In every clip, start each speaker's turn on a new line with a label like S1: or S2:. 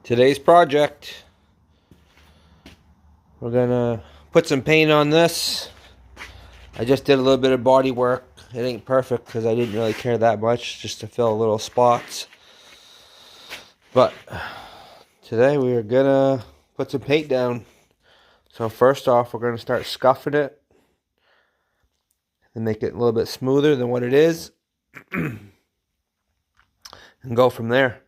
S1: Today's project, we're gonna put some paint on this. I just did a little bit of body work. It ain't perfect because I didn't really care that much, just to fill little spots. But today we are gonna put some paint down. So first off, we're gonna start scuffing it and make it a little bit smoother than what it is and go from there.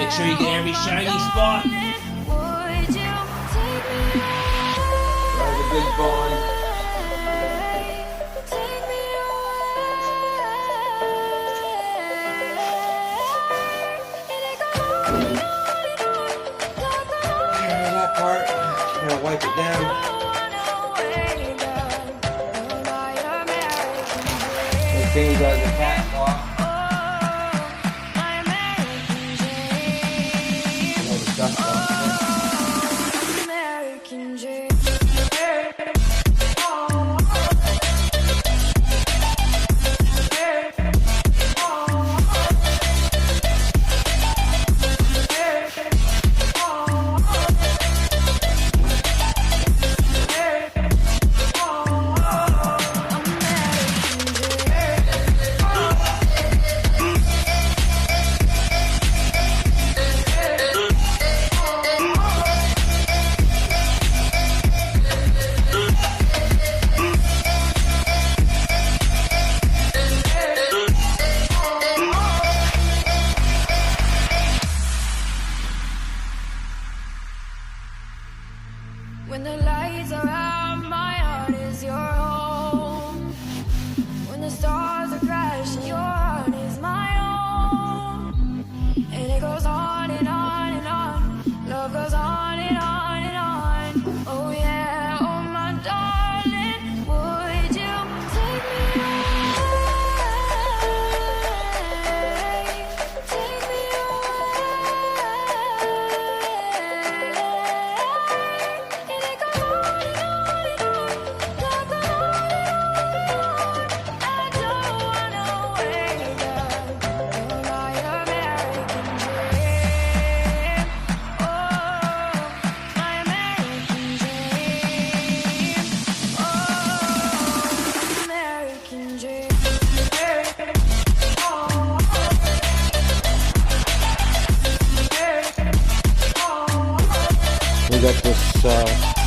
S2: Make sure you get every shiny spot.
S1: That was a big bond. Here's that part. I'm gonna wipe it down. Okay, you got the catwalk.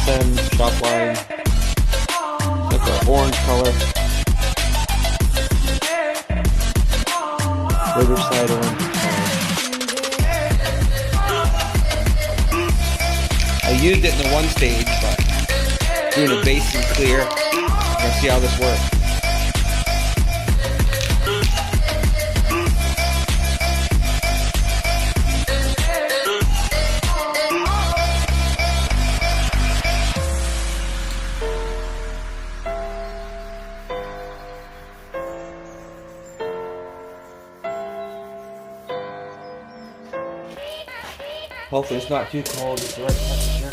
S1: SN shop line, like an orange color, Riverside orange color. I used it in the one stage, but doing a bass and clear. Let's see how this works. Hopefully it's not too cold, it's the right temperature.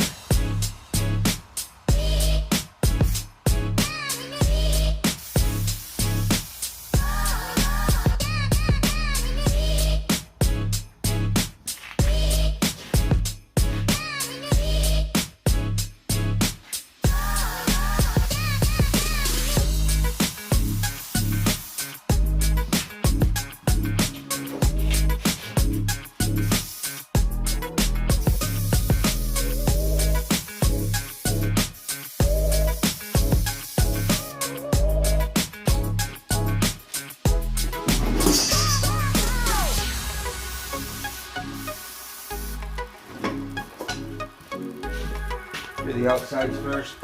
S1: Do the outsides first.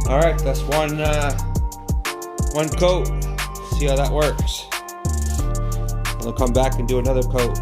S1: All right, that's one coat. See how that works. I'll come back and do another coat.